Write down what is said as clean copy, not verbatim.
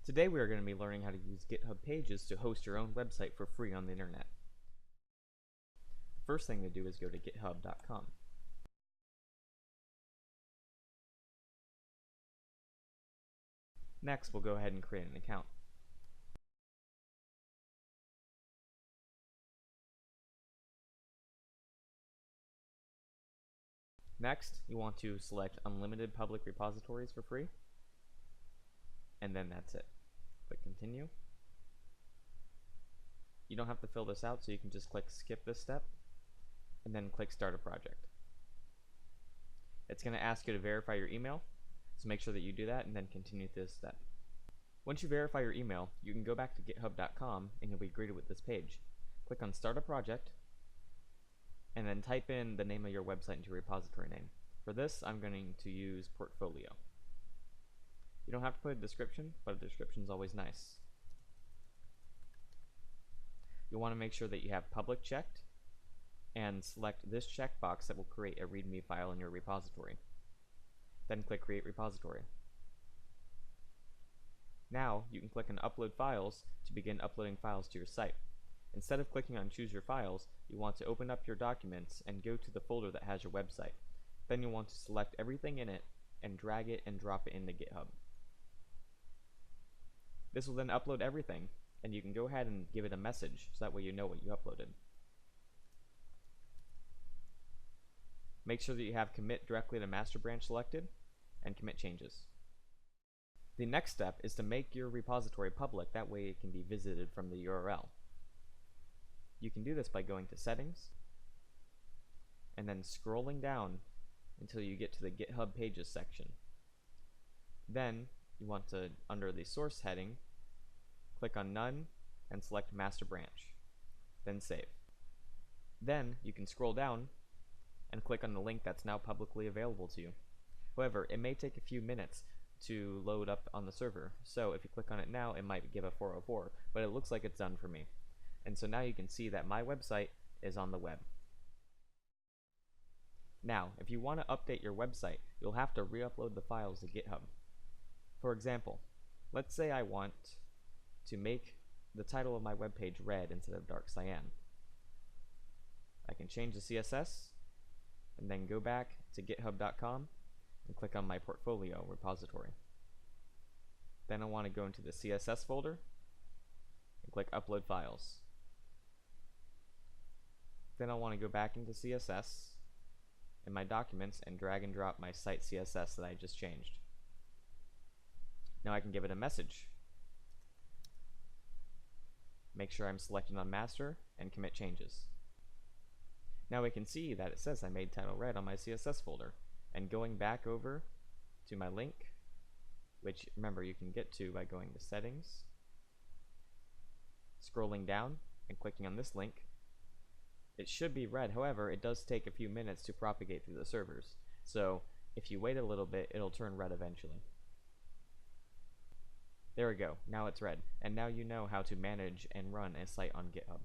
Today we are going to be learning how to use GitHub Pages to host your own website for free on the internet. The first thing to do is go to github.com. Next, we'll go ahead and create an account. Next, you want to select Unlimited Public Repositories for free, and then that's it. Click Continue. You don't have to fill this out, so you can just click Skip this step, and then click Start a Project. It's going to ask you to verify your email, so make sure that you do that and then continue this step. Once you verify your email, you can go back to github.com and you'll be greeted with this page. Click on Start a Project, and then type in the name of your website into your repository name. For this, I'm going to use Portfolio. You don't have to put a description, but a description is always nice. You'll want to make sure that you have public checked and select this checkbox that will create a README file in your repository. Then click Create Repository. Now you can click on Upload Files to begin uploading files to your site. Instead of clicking on Choose Your Files, you want to open up your documents and go to the folder that has your website. Then you'll want to select everything in it and drag it and drop it into GitHub. This will then upload everything, and you can go ahead and give it a message so that way you know what you uploaded. Make sure that you have Commit directly to master branch selected and commit changes. The next step is to make your repository public, that way it can be visited from the URL. You can do this by going to Settings and then scrolling down until you get to the GitHub Pages section. Then you want to, under the source heading, click on None and select Master Branch. Then save. Then you can scroll down and click on the link that's now publicly available to you. However, it may take a few minutes to load up on the server, so if you click on it now, it might give a 404, but it looks like it's done for me. And so now you can see that my website is on the web. Now, if you want to update your website, you'll have to re-upload the files to GitHub. For example, let's say I want to make the title of my web page red instead of dark cyan. I can change the CSS and then go back to github.com and click on my portfolio repository. Then I want to go into the CSS folder and click Upload Files. Then I want to go back into CSS in my documents and drag and drop my site CSS that I just changed. Now I can give it a message. Make sure I'm selected on master and commit changes. Now we can see that it says I made title red on my CSS folder, and going back over to my link, which remember you can get to by going to Settings, scrolling down and clicking on this link, it should be red. However, it does take a few minutes to propagate through the servers, so if you wait a little bit, it'll turn red eventually. There we go, now it's red, and now you know how to manage and run a site on GitHub.